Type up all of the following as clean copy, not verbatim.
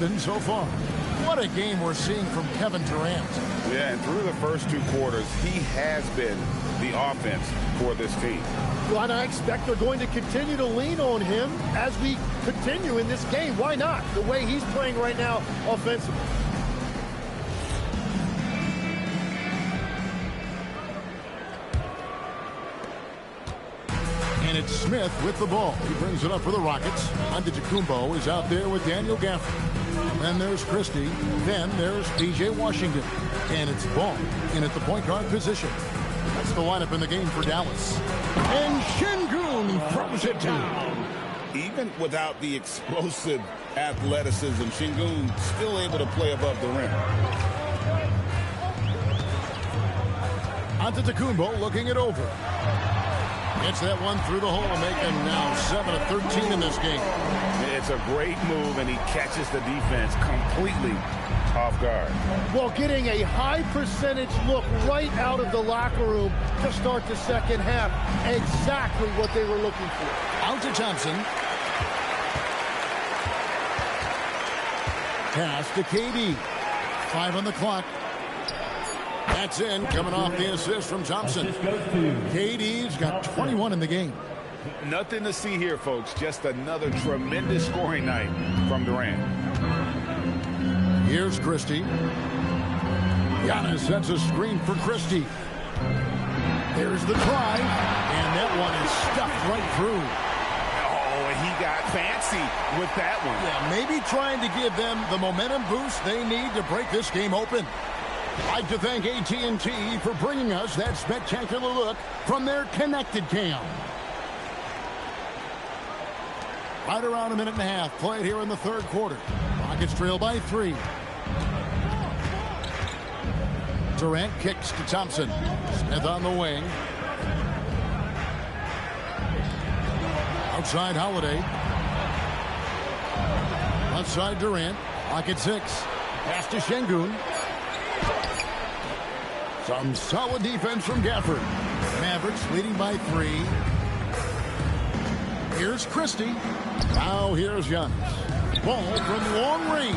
even so far. What a game we're seeing from Kevin Durant. Yeah, and through the first 2 quarters, he has been the offense for this team. Well, and I expect they're going to continue to lean on him as we continue in this game. Why not? The way he's playing right now offensively. And it's Smith with the ball. He brings it up for the Rockets. Antetokounmpo is out there with Daniel Gafford. Then there's Christie. Then there's P.J. Washington. And it's Ball in at the point guard position. That's the lineup in the game for Dallas. And Şengün throws it down. Even without the explosive athleticism, Şengün still able to play above the rim. Antetokounmpo looking it over. Gets that one through the hole, making now 7 of 13 in this game. It's a great move, and he catches the defense completely off guard. Well, getting a high percentage look right out of the locker room to start the second half. Exactly what they were looking for. Out to Thompson. Pass to KD. 5 on the clock. That's in, coming off the assist from Thompson. KD's got 21 in the game. Nothing to see here, folks. Just another tremendous scoring night from Durant. Here's Christie. Giannis sets a screen for Christie. There's the drive, and that one is stuffed right through. Oh, and he got fancy with that one. Yeah, maybe trying to give them the momentum boost they need to break this game open. I'd like to thank AT&T for bringing us that spectacular look from their connected cam. Right around a minute and a half played here in the third quarter. Rockets trail by 3. Durant kicks to Thompson. Smith on the wing. Outside Holiday. Left side Durant. Rocket 6. Pass to Şengün. Some solid defense from Gafford. Mavericks leading by 3. Here's Christie. Now here's Giannis. Ball from long range.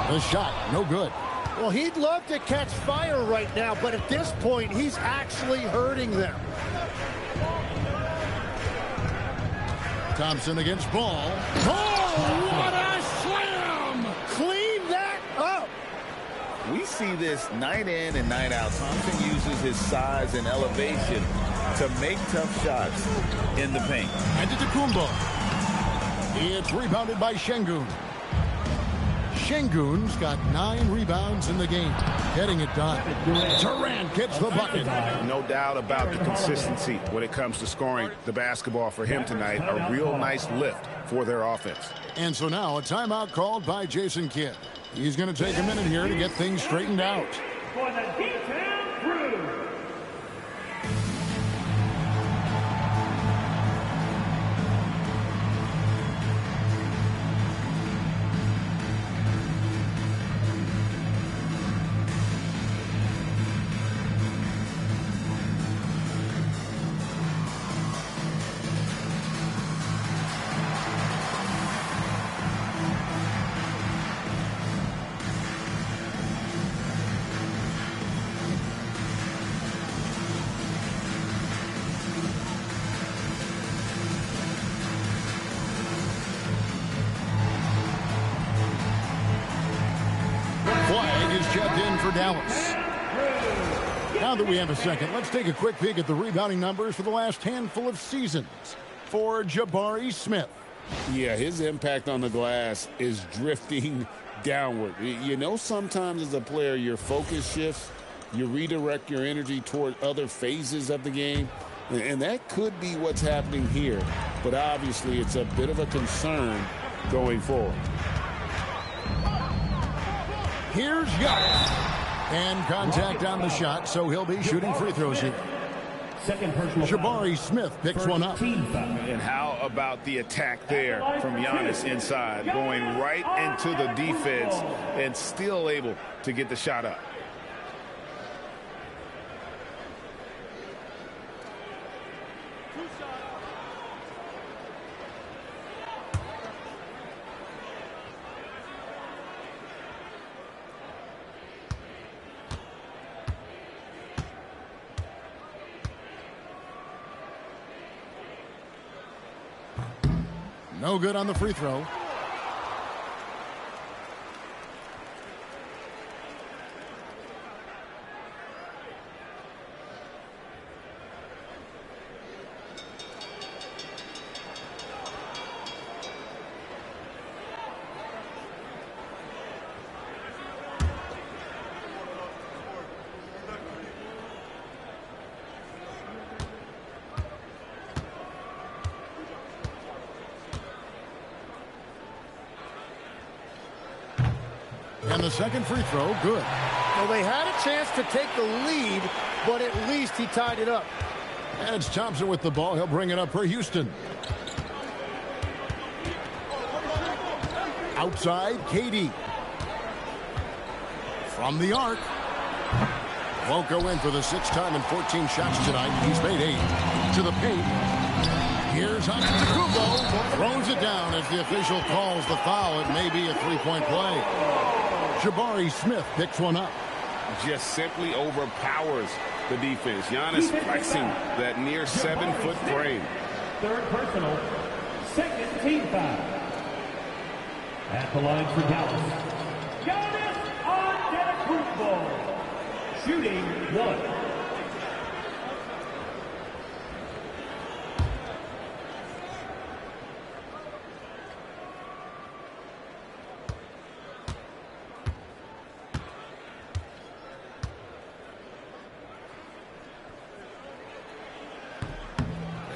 The shot, no good. Well, he'd love to catch fire right now, but at this point, he's actually hurting them. Thompson against Ball. Oh, what a slam! Clean that up! We see this night in and night out. Thompson uses his size and elevation to make tough shots in the paint. Antetokounmpo. It's rebounded by Şengün. Şengün's got 9 rebounds in the game, getting it done. Durant gets the bucket. No doubt about the consistency when it comes to scoring the basketball for him tonight. A real nice lift for their offense. And so now a timeout called by Jason Kidd. He's going to take a minute here to get things straightened out. For the detail crew. Flag is checked in for Dallas. Now that we have a second, let's take a quick peek at the rebounding numbers for the last handful of seasons for Jabari Smith. Yeah, his impact on the glass is drifting downward. You know, sometimes as a player, your focus shifts. You redirect your energy toward other phases of the game. And that could be what's happening here. But obviously, it's a bit of a concern going forward. Here's Giannis. And contact on the shot, so he'll be shooting free throws here. Jabari Smith picks one up. And how about the attack there from Giannis inside, going right into the defense and still able to get the shot up. No good on the free throw. And the second free throw, good. Well, they had a chance to take the lead, but at least he tied it up. And it's Thompson with the ball. He'll bring it up for Houston. Outside, KD. From the arc. Won't go in for the 6th time in 14 shots tonight. He's made 8. To the paint. Here's Antetokounmpo. Throws it down as the official calls the foul. It may be a three-point play. Jabari Smith picks one up. Just simply overpowers the defense. Giannis flexing that near 7-foot frame. Third personal, second team foul. At the line for Dallas, Giannis Antetokounmpo, shooting 1.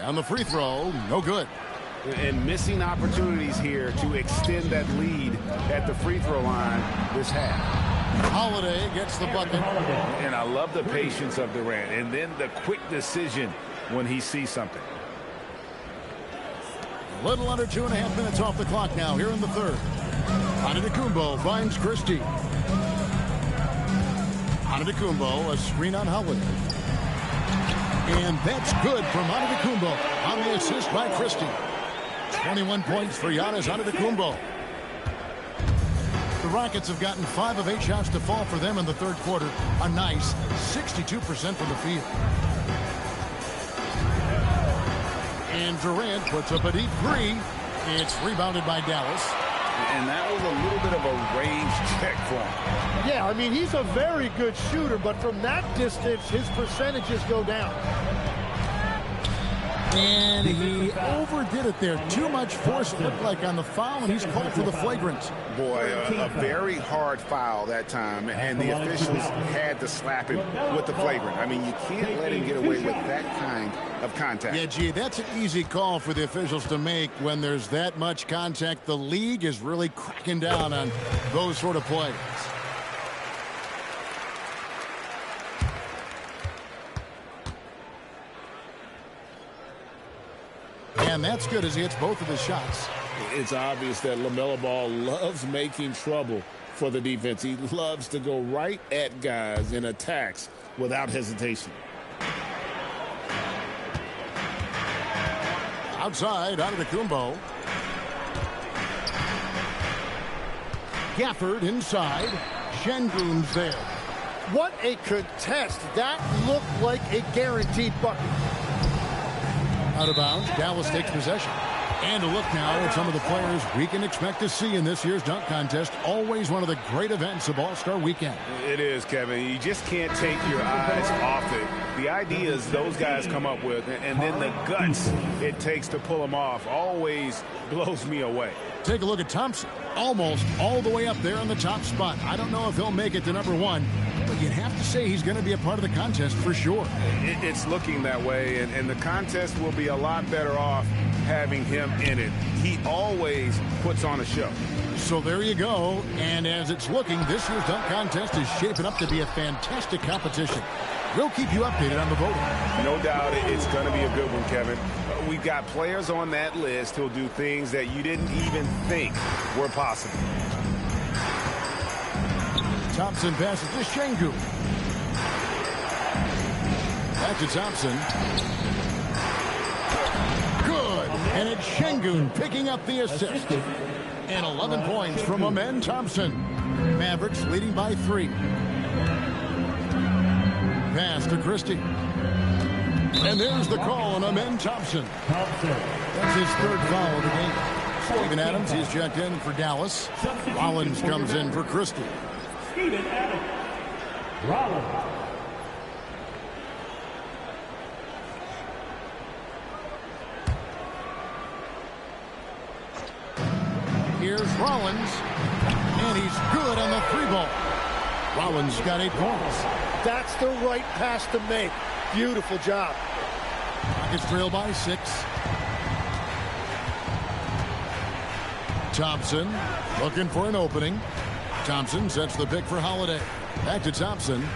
On the free throw, no good. And missing opportunities here to extend that lead at the free throw line this half. Holiday gets the bucket. And I love the patience of Durant. And then the quick decision when he sees something. Little under 2.5 minutes off the clock now here in the third. Antetokounmpo finds Christie. Antetokounmpo, a screen on Holiday. And that's good from Antetokounmpo on the assist by Christie. 21 points for Giannis Antetokounmpo. The Rockets have gotten 5 of 8 shots to fall for them in the third quarter. A nice 62% from the field. And Durant puts up a deep 3. It's rebounded by Dallas. And that was a little bit of a range check for him. Yeah, I mean, he's a very good shooter, but from that distance, his percentages go down. And he overdid it there. Too much force, looked like, on the foul, and he's called for the flagrant. Boy, a very hard foul that time, and the officials had to slap him with the flagrant. I mean, you can't let him get away with that kind of contact. Yeah, gee, that's an easy call for the officials to make when there's that much contact. The league is really cracking down on those sort of plays. And that's good as he hits both of his shots. It's obvious that LaMelo Ball loves making trouble for the defense. He loves to go right at guys in attacks without hesitation. Outside, Antetokounmpo. Gafford inside. Şengün's there. What a contest. That looked like a guaranteed bucket. Out of bounds, Dallas takes possession. And a look now at some of the players we can expect to see in this year's dunk contest. Always one of the great events of All-Star Weekend. It is, Kevin. You just can't take your eyes off it. The ideas those guys come up with, and then the guts it takes to pull them off, always blows me away. Take a look at Thompson. Almost all the way up there in the top spot. I don't know if he'll make it to number 1, but you'd have to say he's going to be a part of the contest for sure. It's looking that way, and the contest will be a lot better off having him in it. He always puts on a show. So there you go. And as it's looking, this year's dunk contest is shaping up to be a fantastic competition. We'll keep you updated on the voting. No doubt it's going to be a good one, Kevin. We've got players on that list who'll do things that you didn't even think were possible. Thompson passes to Şengün. Back to Thompson. Good. And it's Şengün picking up the assist. And 11 points from Amen Thompson. Mavericks leading by 3. Pass to Christie. And there's the call on Amen Thompson. That's his 3rd foul of the game. Steven Adams, he's checked in for Dallas. Rollins comes in for Christie. Steven Adams. Rollins. Here's Rollins, and he's good on the 3-ball. Rollins got 8 points. That's the right pass to make. Beautiful job. Rockets trail by 6. Thompson looking for an opening. Thompson sets the pick for Holiday. Back to Thompson.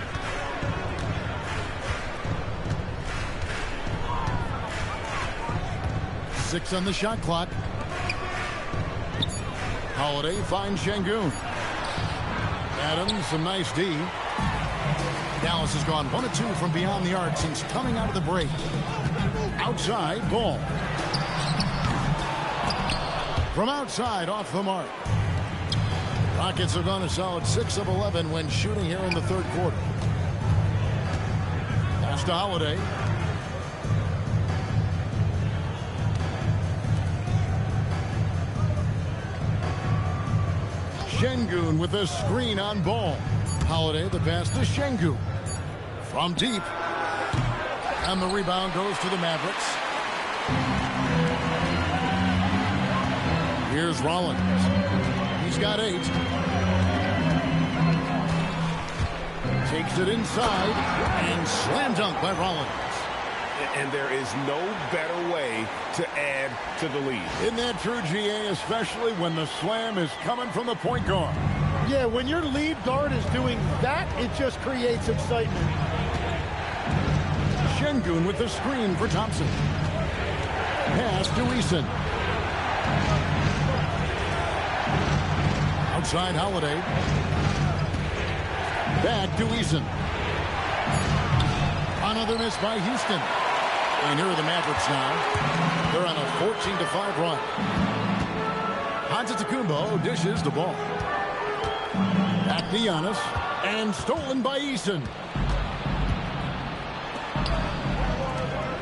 Six on the shot clock. Holiday finds Şengün. Adams, some nice D. Dallas has gone 1 of 2 from beyond the arc since coming out of the break. Outside, ball. From outside, off the mark. Rockets have gone a solid 6 of 11 when shooting here in the third quarter. Pass to Holiday. Şengün with a screen on ball. Holiday, the pass to Şengün. From deep. And the rebound goes to the Mavericks. Here's Rollins. He's got 8. Takes it inside and slam dunk by Rollins. And there is no better way to add to the lead. Isn't that true, GA, especially when the slam is coming from the point guard? Yeah, when your lead guard is doing that, it just creates excitement. Şengün with the screen for Thompson. Pass to Eason. Outside Holiday. Back to Eason. Another miss by Houston. And here are the Mavericks now. They're on a 14-5 run. Antetokounmpo dishes the ball. Back to Giannis. And stolen by Eason.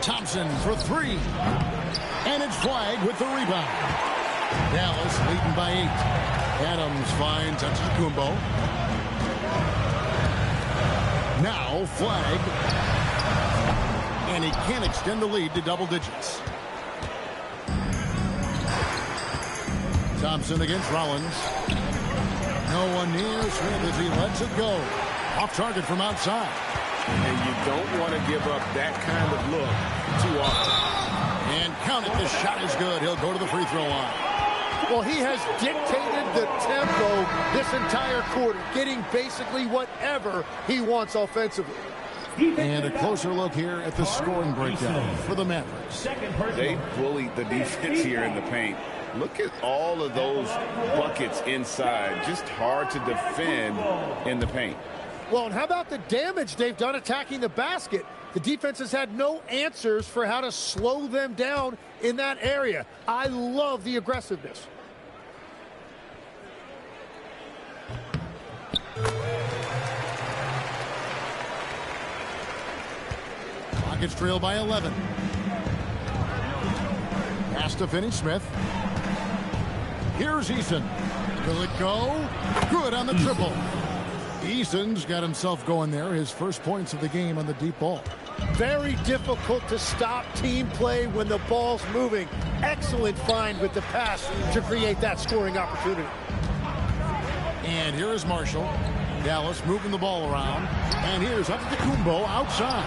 Thompson for 3. And it's flagged with the rebound. Dallas leading by 8. Adams finds Antetokounmpo. Now flagged. And he can't extend the lead to double digits. Thompson against Rollins. No one near Smith as he lets it go. Off target from outside. And you don't want to give up that kind of look too often. And count it, the shot is good. He'll go to the free throw line. Well, he has dictated the tempo this entire quarter, getting basically whatever he wants offensively. And a closer look here at the scoring breakdown for the Mavericks. They bullied the defense here in the paint. Look at all of those buckets inside. Just hard to defend in the paint. Well, and how about the damage they've done attacking the basket? The defense has had no answers for how to slow them down in that area. I love the aggressiveness. Rockets trail by 11. Pass to Finney-Smith. Here's Eason. Will it go? Good on the triple. Eason's got himself going there. His first points of the game on the deep ball. Very difficult to stop team play when the ball's moving. Excellent find with the pass to create that scoring opportunity. And here is Marshall. Dallas moving the ball around. And here's Antetokounmpo outside.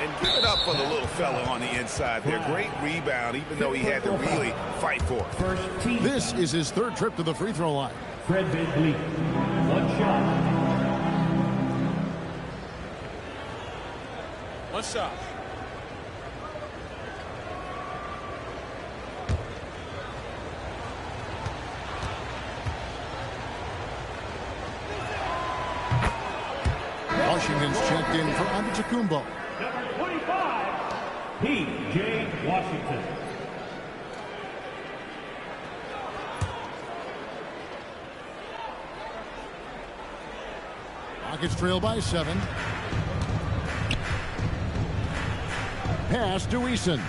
And give it up for the little fella on the inside. They're great rebound, even though he had to really fight for it. This is his third trip to the free throw line. Fred VanVleet, 1 shot. One shot. Washington's checked in for Antetokounmpo. Number 25, P.J. Washington. Rockets trail by 7. Pass to Eason.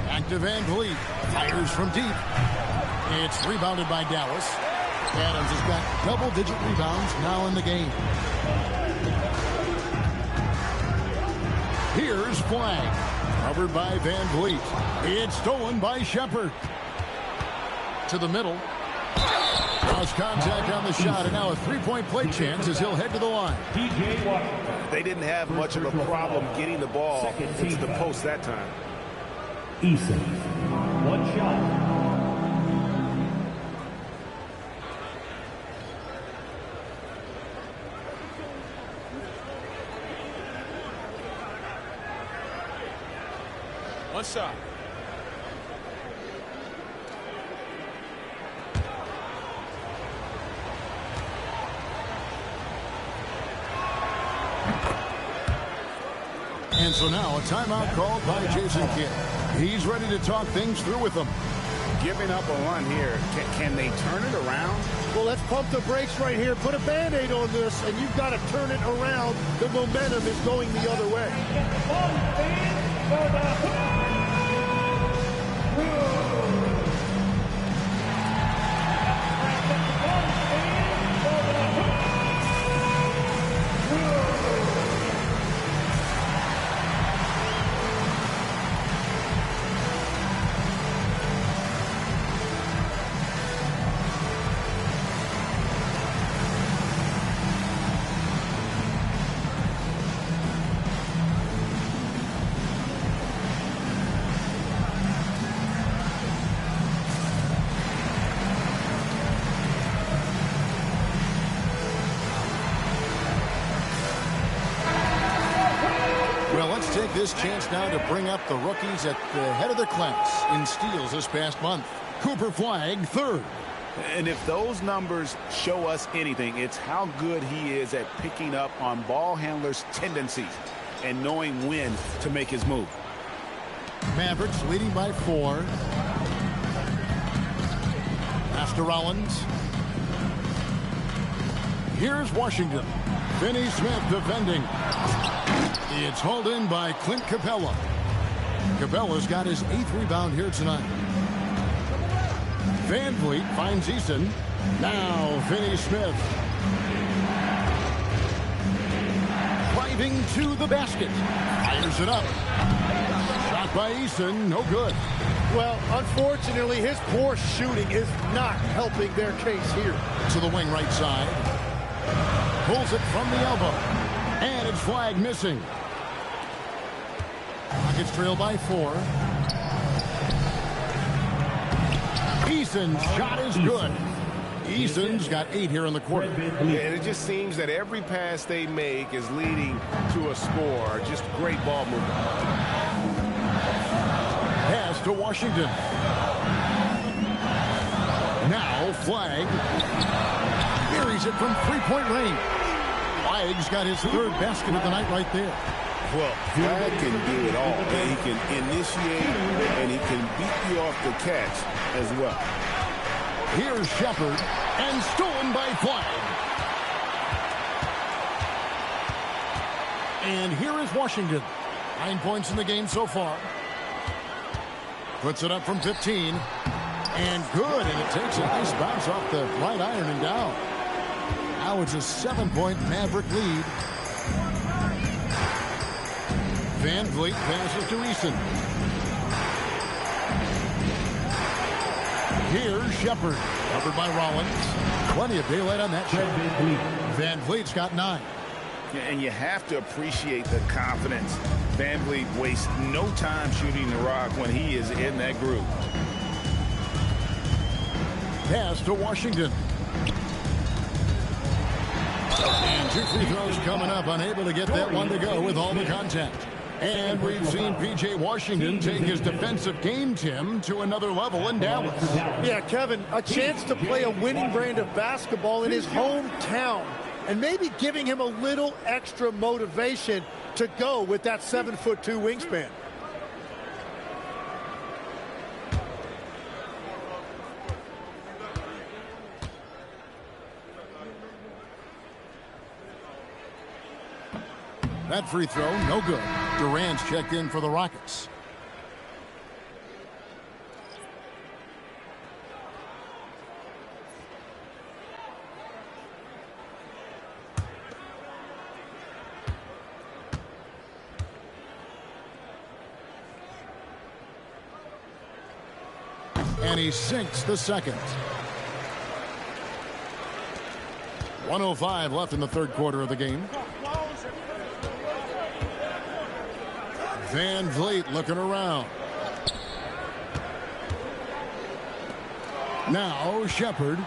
Back to Van Vliet. Fires from deep. It's rebounded by Dallas. Adams has got double-digit rebounds now in the game. Here's Flag. Covered by Van Vliet. It's stolen by Shepard. To the middle. Lost contact on the shot, and now a three-point play chance as he'll head to the line. They didn't have much of a problem getting the ball into the post that time. Eason, one shot. One shot. And so now a timeout called by Jason Kidd. He's ready to talk things through with them. Giving up a run here. Can they turn it around? Well, let's pump the brakes right here. Put a Band-Aid on this, and you've got to turn it around. The momentum is going the other way. Take this chance now to bring up the rookies at the head of their class in steals this past month. Cooper Flag, third. And if those numbers show us anything, it's how good he is at picking up on ball handlers' tendencies and knowing when to make his move. Mavericks leading by 4. Pass to Rollins. Here's Washington. Finney Smith defending. It's hauled in by Clint Capella. Capella's got his 8th rebound here tonight. Van Vliet finds Eason. Now Finney Smith. Driving to the basket. Fires it up. Shot by Eason. No good. Well, unfortunately, his poor shooting is not helping their case here. To the wing right side. Pulls it from the elbow. And it's Flag missing. Rockets trail by 4. Eason's shot is good. Eason's got 8 here in the quarter. And it just seems that every pass they make is leading to a score. Just great ball movement. Pass to Washington. Now Flag buries it from three-point range. Flag's got his 3rd basket of the night right there. Well, Flag can do it all. He can initiate and he can beat you off the catch as well. Here's Shepard, and stolen by Flag. And here is Washington. 9 points in the game so far. Puts it up from 15. And good, and it takes a nice bounce off the right iron and down. Now it's a 7-point Maverick lead. Van Vliet passes to Eason. Here's Shepard, covered by Rollins. Plenty of daylight on that shot. Van Vliet's got 9. And you have to appreciate the confidence. Van Vliet wastes no time shooting the rock when he is in that groove. Pass to Washington. And 2 free throws coming up, unable to get that one to go with all the contact. And we've seen P.J. Washington take his defensive game, Tim, to another level in Dallas. Yeah, Kevin, a chance to play a winning brand of basketball in his hometown, and maybe giving him a little extra motivation to go with that 7'2" wingspan. That free throw, no good. Durant's checked in for the Rockets. And he sinks the second. 1:05 left in the third quarter of the game. Van Vliet looking around. Now Shepard.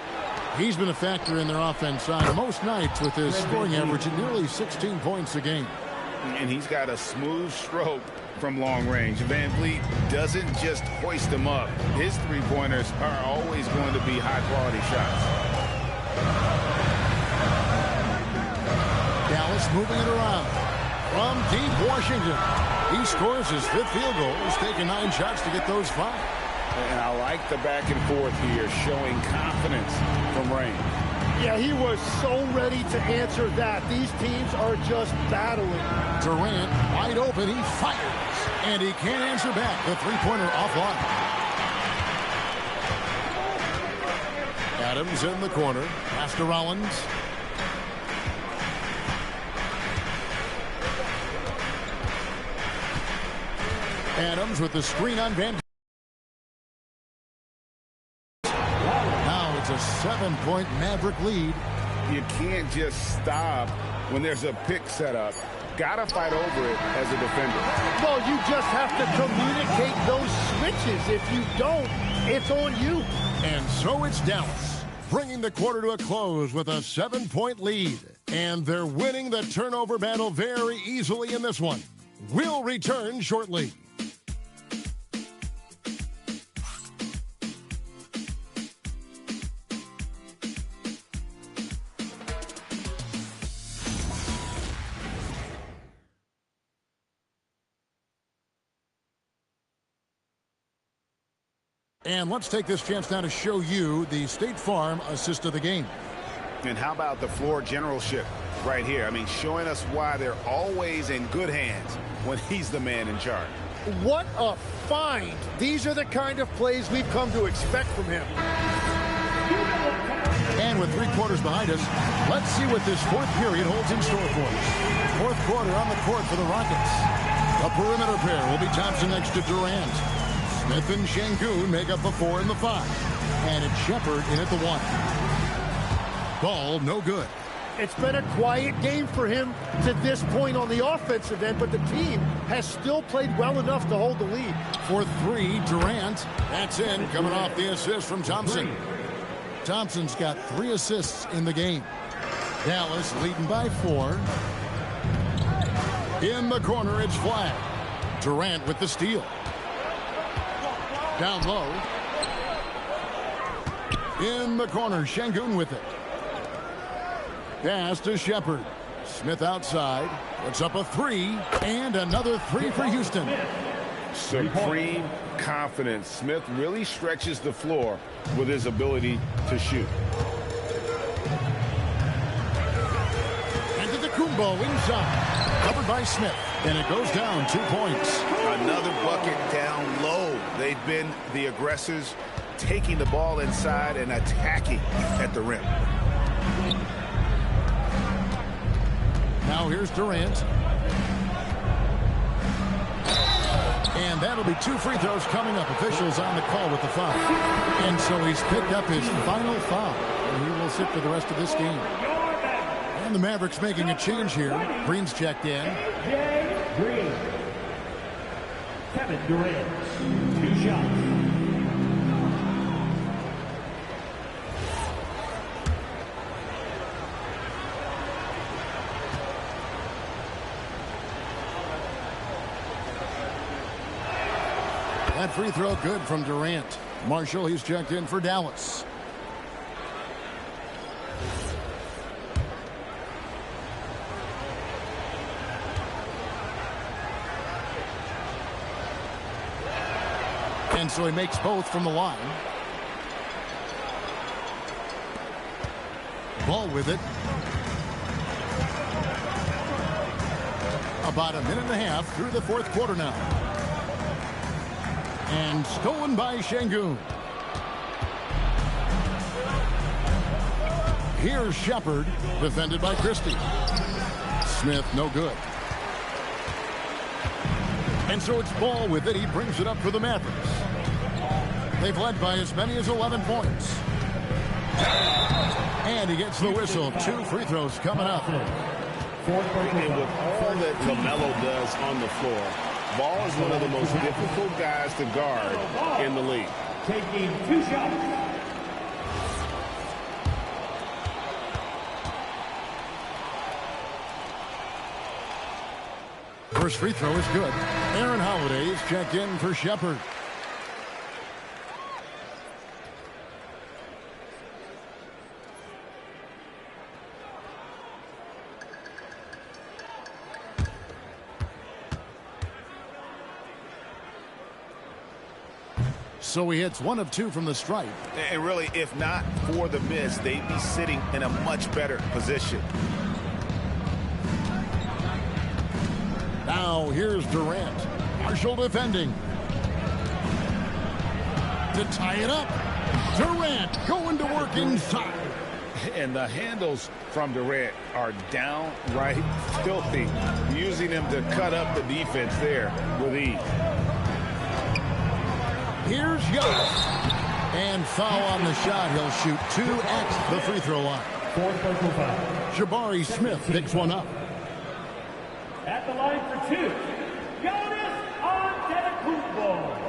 He's been a factor in their offense on most nights with his scoring average at nearly 16 points a game. And he's got a smooth stroke from long range. Van Vliet doesn't just hoist them up. His three-pointers are always going to be high-quality shots. Dallas moving it around. From deep Washington. He scores his fifth field goal. He's taken 9 shots to get those 5. And I like the back and forth here, showing confidence from range. Yeah, he was so ready to answer that. These teams are just battling. Durant wide open. He fires. And he can't answer back. The three-pointer offline. Adams in the corner. Pass to Rollins. Adams with the screen on Van. Now it's a 7-point Maverick lead. You can't just stop when there's a pick set up. Gotta fight over it as a defender. Well, you just have to communicate those switches. If you don't, it's on you. And so it's Dallas, bringing the quarter to a close with a 7-point lead. And they're winning the turnover battle very easily in this one. We'll return shortly. And let's take this chance now to show you the State Farm assist of the game. And how about the floor generalship right here? I mean, showing us why they're always in good hands when he's the man in charge. What a find. These are the kind of plays we've come to expect from him. And with 3 quarters behind us, let's see what this fourth period holds in store for us. Fourth quarter on the court for the Rockets. A perimeter pair will be Thompson next to Durant. Smith and Şengün make up the 4 and the 5. And it's Shepard in at the 1. Ball no good. It's been a quiet game for him to this point on the offensive end, but the team has still played well enough to hold the lead. For 3, Durant. That's in, coming off the assist from Thompson. Thompson's got 3 assists in the game. Dallas leading by 4. In the corner, it's flat. Durant with the steal. Down low. In the corner, Şengün with it. Pass to Shepard. Smith outside. Puts up a 3. And another 3 for Houston. Supreme confidence. Smith really stretches the floor with his ability to shoot. Antetokounmpo inside. Covered by Smith. And it goes down 2 points. Another bucket down low. They've been the aggressors, taking the ball inside and attacking at the rim. Now here's Durant. And that'll be 2 free throws coming up. Officials on the call with the foul. And so he's picked up his final foul. And he will sit for the rest of this game. And the Mavericks making a change here. Green's checked in. Green. Kevin Durant. 2 shots. That free throw good from Durant. Marshall, he's checked in for Dallas. And so he makes both from the line. Ball with it. About a minute and a half through the fourth quarter now. And stolen by Şengün. Here's Shepard, defended by Christie. Smith, no good. And so it's Ball with it. He brings it up for the Mavericks. They've led by as many as 11 points. And he gets the whistle. 2 free throws coming up. And with all that LaMelo does on the floor, Ball is one of the most difficult guys to guard in the league. Taking 2 shots. First free throw is good. Aaron Holiday is checked in for Shepard. So he hits 1 of 2 from the stripe. And really, if not for the miss, they'd be sitting in a much better position. Now here's Durant. Partial defending. To tie it up. Durant going to work inside. And the handles from Durant are downright filthy, using him to cut up the defense there with ease. Here's Giannis. And foul on the shot. He'll shoot 2 at the free throw line. Fourth personal foul. Jabari Smith picks one up. At the line for 2, Giannis Antetokounmpo.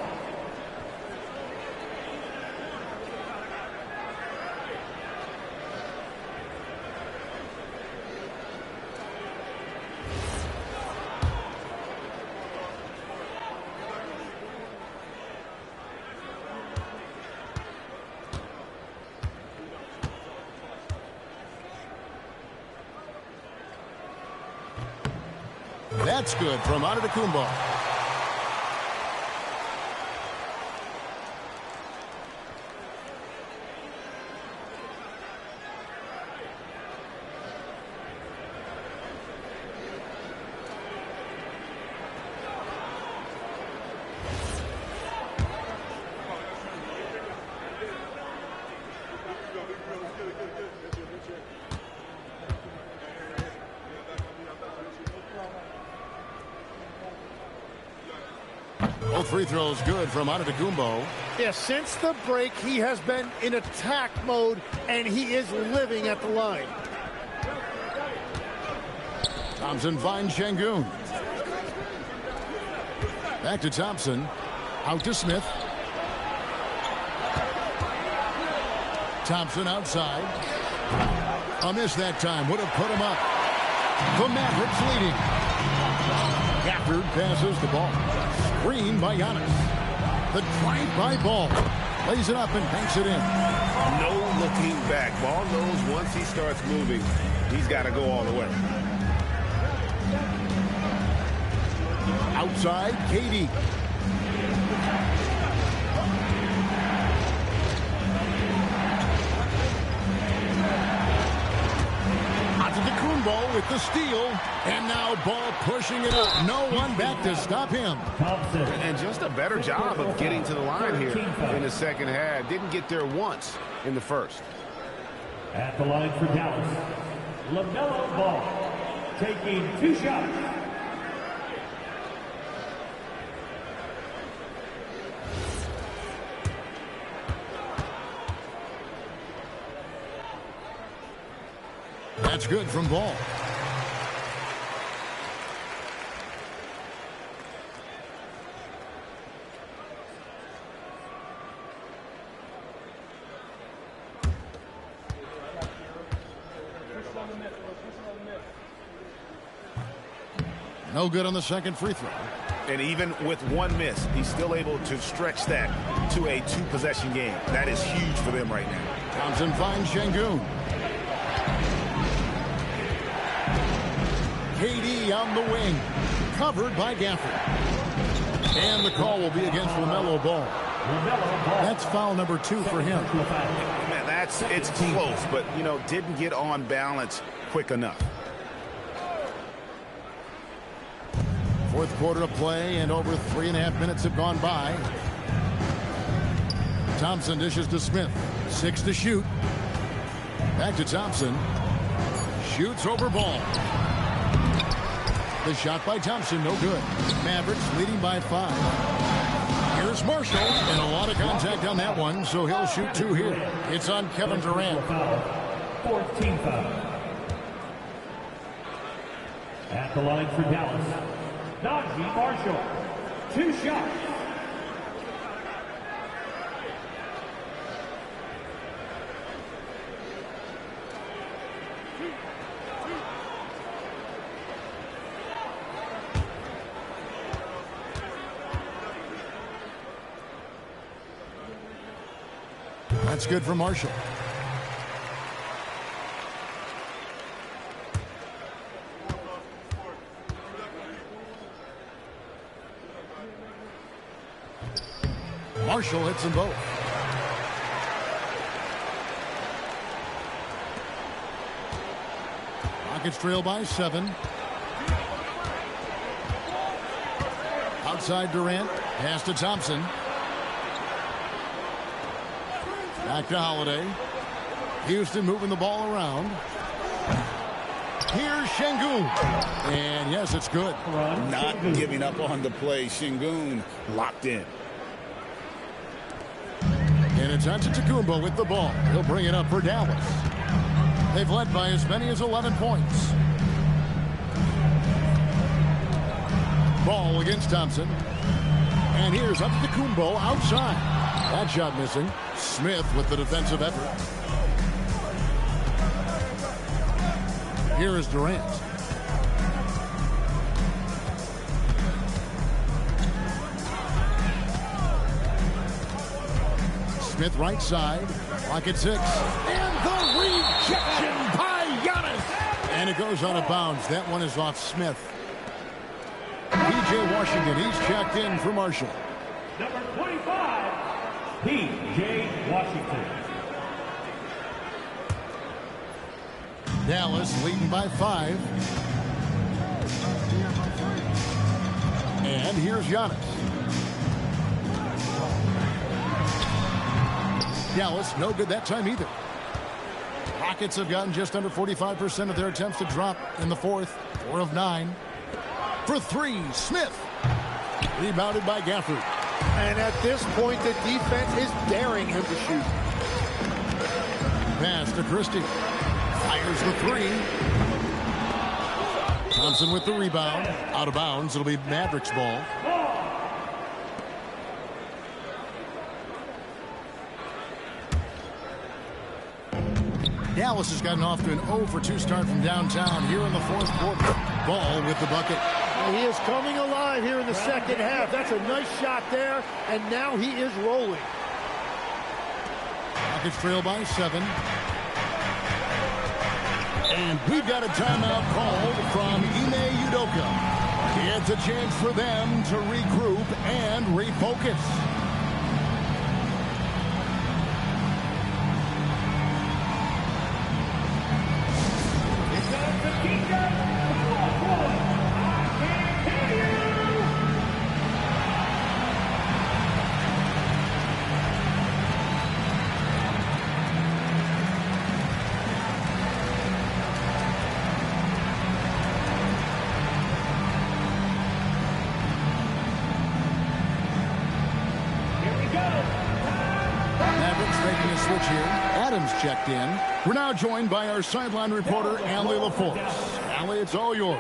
That's good from Antetokounmpo. Both free throws good from Antetokounmpo. Yeah, since the break, he has been in attack mode, and he is living at the line. Thompson finds Şengün. Back to Thompson. Out to Smith. Thompson outside. A miss that time. Would have put him up. The Mavericks leading. Gafford passes the ball. Screen by Giannis. The drive by Ball. Lays it up and banks it in. No looking back. Ball knows once he starts moving, he's got to go all the way. Outside, KD. Antetokounmpo with the steal. And now Ball pushing it up. No one back to stop him. Thompson. And just a better job of getting to the line here in the second half. Didn't get there once in the first. At the line for Dallas, LaMelo Ball. Taking 2 shots. That's good from Ball. No good on the second free throw. And even with 1 miss, he's still able to stretch that to a 2-possession game. That is huge for them right now. Thompson finds Şengün. KD on the wing. Covered by Gafford. And the call will be against LaMelo Ball. That's foul number 2 for him. Man, it's close, but, didn't get on balance quick enough. Fourth quarter of play, and over 3.5 minutes have gone by. Thompson dishes to Smith. 6 to shoot. Back to Thompson. Shoots over Ball. The shot by Thompson, no good. Mavericks leading by 5. Here's Marshall, and a lot of contact on that one, so he'll shoot 2 here. It's on Kevin Durant. Fourth team foul. At the line for Dallas, Najee Marshall. 2 shots. That's good for Marshall. Marshall hits them both. Rockets trail by 7. Outside Durant. Pass to Thompson. Back to Holiday. Houston moving the ball around. Here's Şengün. And yes, it's good. Not giving up on the play. Şengün locked in. And it's Antetokounmpo with the ball. He'll bring it up for Dallas. They've led by as many as 11 points. Ball against Thompson. And here's Antetokounmpo outside. That shot missing. Smith with the defensive effort. Here is Durant. Smith right side. Clock at 6. And the rejection by Giannis. And it goes out of bounds. That one is off Smith. P.J. Washington, he's checked in for Marshall. Number 25, P.J. Washington. Dallas leading by 5. And here's Giannis. Dallas, no good that time either. Rockets have gotten just under 45% of their attempts to drop in the 4th. 4 of 9. For 3, Smith. Rebounded by Gafford. And at this point, the defense is daring him to shoot. Pass to Christie. Fires the 3. Thompson with the rebound. Out of bounds. It'll be Mavericks ball. Dallas has gotten off to an 0 for 2 start from downtown here in the 4th quarter. Ball with the bucket. He is coming alive here in the second half. That's a nice shot there, and now he is rolling. Rockets trail by 7. And we've got a timeout called from Ime Udoka. It's a chance for them to regroup and refocus. Checked in. We're now joined by our sideline reporter, Allie LaForce. Allie, it's all yours.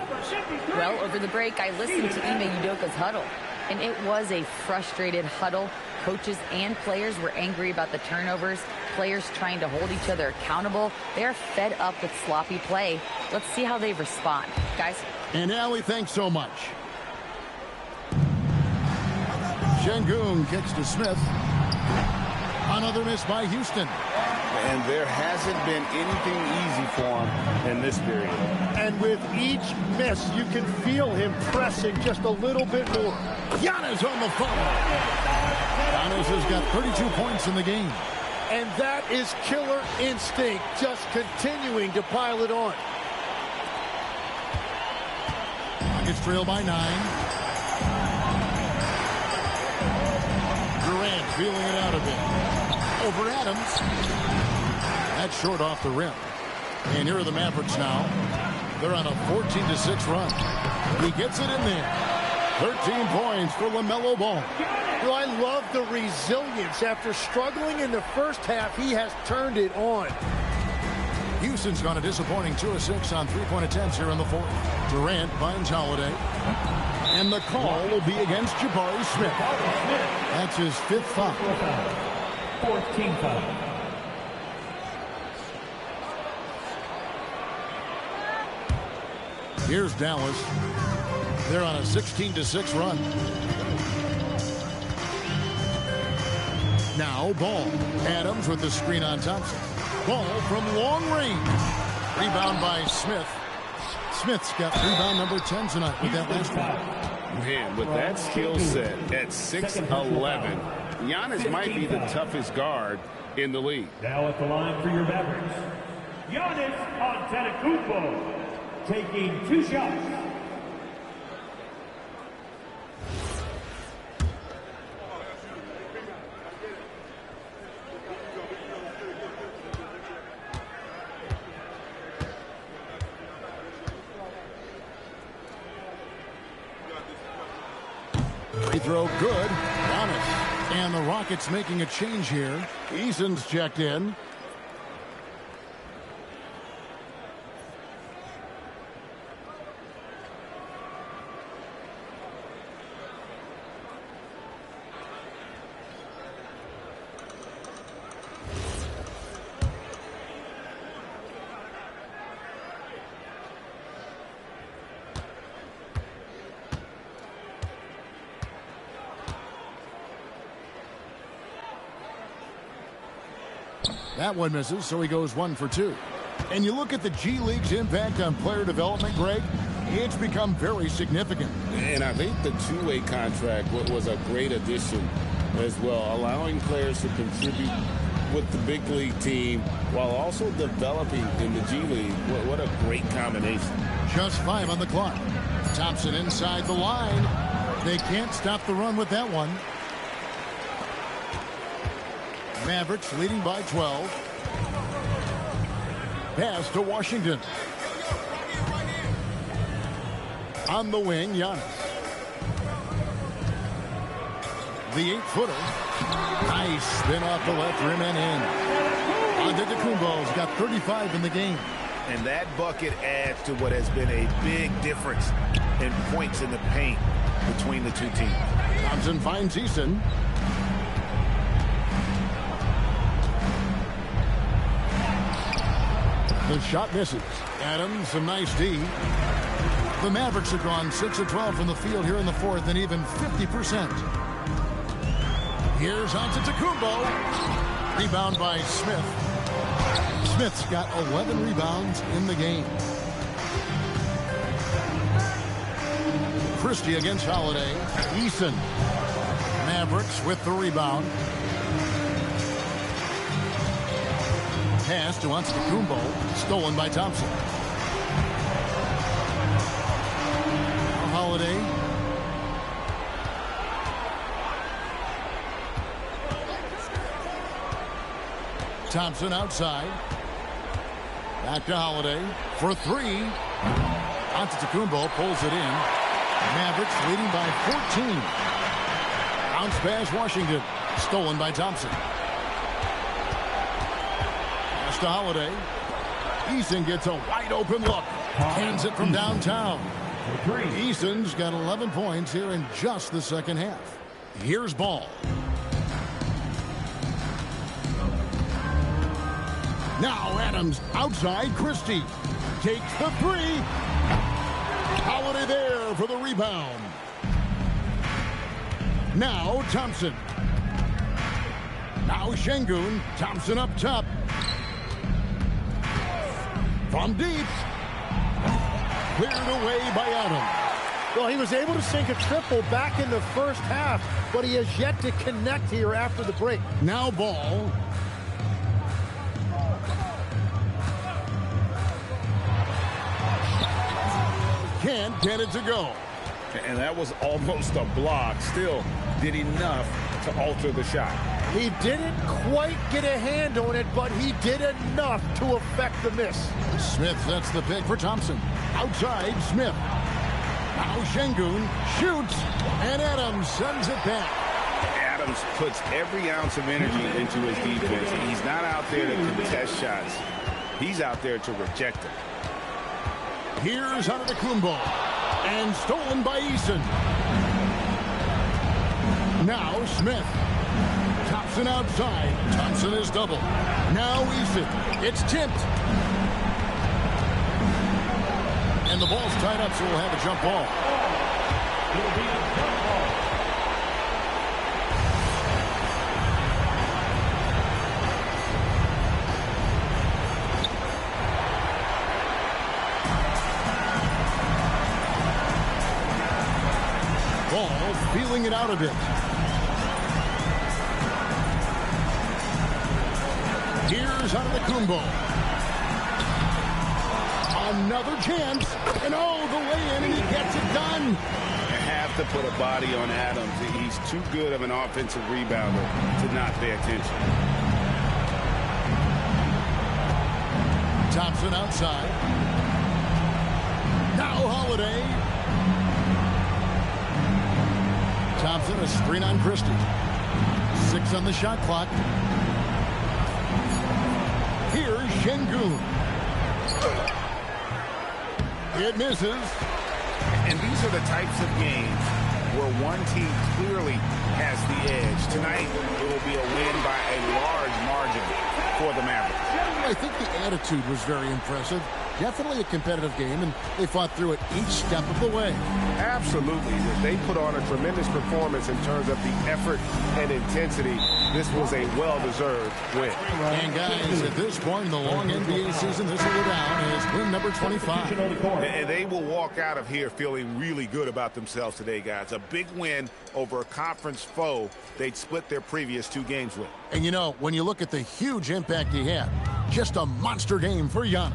Well, over the break, I listened to Ime Udoka's huddle, and it was a frustrated huddle. Coaches and players were angry about the turnovers, players trying to hold each other accountable. They're fed up with sloppy play. Let's see how they respond. Guys. And Allie, thanks so much. Şengün kicks to Smith. Another miss by Houston. And there hasn't been anything easy for him in this period. And with each miss, you can feel him pressing just a little bit more. Giannis on the follow. Giannis has got 32 points in the game. And that is killer instinct, just continuing to pile it on. Rockets trail by 9. Durant feeling it out a bit. Over Adams. That's short off the rim. And here are the Mavericks now. They're on a 14-6 run. He gets it in there. 13 points for LaMelo Ball. You know, I love the resilience. After struggling in the first half, he has turned it on. Houston's gone a disappointing 2 of 6 on three-point attempts here in the fourth. Durant finds Holiday. And the call will be against Jabari Smith. That's his 5th foul. 14 foul. Here's Dallas. They're on a 16-6 run. Now Ball. Adams with the screen on Thompson. Ball from long range. Rebound by Smith. Smith's got rebound number 10 tonight with that last one. Man, with that skill set at 6'11", Giannis might be the toughest guard in the league. Now at the line for your Mavericks, Giannis Antetokounmpo, taking 2 shots. Free throw good. Giannis. And the Rockets making a change here. Eason's checked in. That one misses, so he goes 1 for 2. And you look at the G League's impact on player development, Greg, it's become very significant. And I think the two-way contract was a great addition as well, allowing players to contribute with the big league team while also developing in the G League. What a great combination. Just 5 on the clock. Thompson inside the line. They can't stop the run with that one. Mavericks leading by 12. Pass to Washington. On the wing, Giannis. The 8-footer. Nice spin off the left rim and in. Antetokounmpo's got 35 in the game. And that bucket adds to what has been a big difference in points in the paint between the two teams. Thompson finds Easton. The shot misses. Adams, a nice D. The Mavericks have gone 6 of 12 from the field here in the fourth and even 50%. Here's Antetokounmpo. Rebound by Smith. Smith's got 11 rebounds in the game. Christie against Holiday. Eason. Mavericks with the rebound. Pass to Antetokounmpo, stolen by Thompson. Holiday. Thompson outside. Back to Holiday for 3. Antetokounmpo pulls it in. Mavericks leading by 14. Bounce pass Washington, stolen by Thompson. To Holiday. Eason gets a wide open look. Hands it from downtown. Eason's got 11 points here in just the second half. Here's Ball. Now Adams outside. Christie takes the 3. Holiday there for the rebound. Now Thompson. Now Şengün. Thompson up top. From deep. Cleared away by Adams. Well, he was able to sink a triple back in the first half, but he has yet to connect here after the break. Now Ball. Can't get it to go. And that was almost a block. Still did enough to alter the shot. He didn't quite get a hand on it, but he did enough to affect the miss. Smith, that's the pick for Thompson. Outside, Smith. Now Şengün shoots, and Adams sends it back. Adams puts every ounce of energy into his defense. He's not out there to contest shots. He's out there to reject them. Here's Antetokounmpo, and stolen by Eason. Now Smith. Thompson outside. Thompson is double. Now Eason. It's tipped. And the ball's tied up, so we'll have a jump ball. Ball feeling it out a bit. Here's Antetokounmpo. Another chance. And oh, the lay-in, and he gets it done. You have to put a body on Adams. He's too good of an offensive rebounder to not pay attention. Thompson outside. Now Holiday. Thompson, a screen on Christie. 6 on the shot clock. Here's Şengün. It misses. And these are the types of games where one team clearly has the edge. Tonight, it will be a win by a large margin for the Mavericks. I think the attitude was very impressive. Definitely a competitive game, and they fought through it each step of the way. Absolutely. They put on a tremendous performance in terms of the effort and intensity. This was a well-deserved win. And guys, at this point in the long NBA season, this will go down as win number 25. And they will walk out of here feeling really good about themselves today, guys. A big win over a conference foe they'd split their previous 2 games with. And you know, when you look at the huge impact he had, just a monster game for Giannis.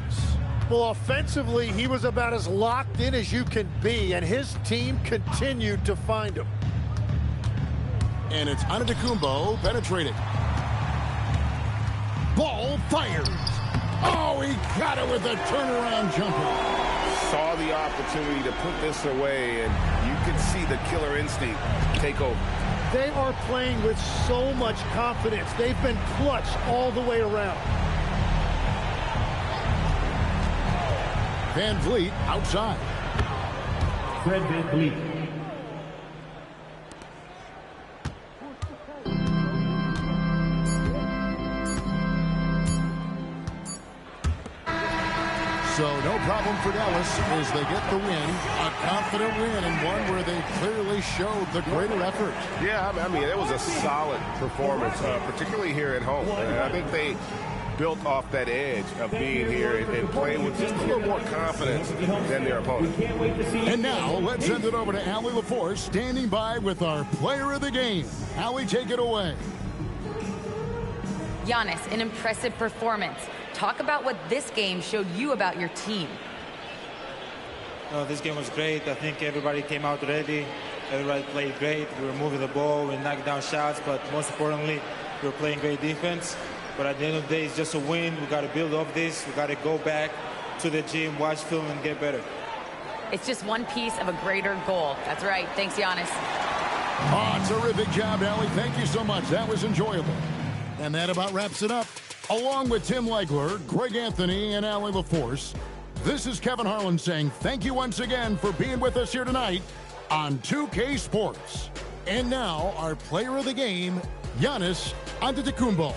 Well, offensively, he was about as locked in as you can be, and his team continued to find him. And it's Antetokounmpo penetrating. Ball fires. Oh, he got it with a turnaround jumper. Saw the opportunity to put this away, and you can see the killer instinct take over. They are playing with so much confidence. They've been clutch all the way around. Van Vliet outside. Fred Van Vliet. So no problem for Dallas as they get the win. A confident win and one where they clearly showed the greater effort. Yeah, I mean, it was a solid performance, particularly here at home. I think they built off that edge of being here and playing with just a little more confidence than their opponent. And now let's send it over to Allie LaForce standing by with our player of the game. Allie, take it away. Giannis, an impressive performance. Talk about what this game showed you about your team. This game was great. I think everybody came out ready. Everybody played great. We were moving the ball. We knocked down shots. But most importantly, we were playing great defense. But at the end of the day, it's just a win. We got to build off this. We got to go back to the gym, watch film, and get better. It's just one piece of a greater goal. That's right. Thanks, Giannis. Oh, terrific job, Allie. Thank you so much. That was enjoyable. And that about wraps it up. Along with Tim Legler, Greg Anthony, and Allie LaForce, this is Kevin Harlan saying thank you once again for being with us here tonight on 2K Sports. And now, our player of the game, Giannis Antetokounmpo.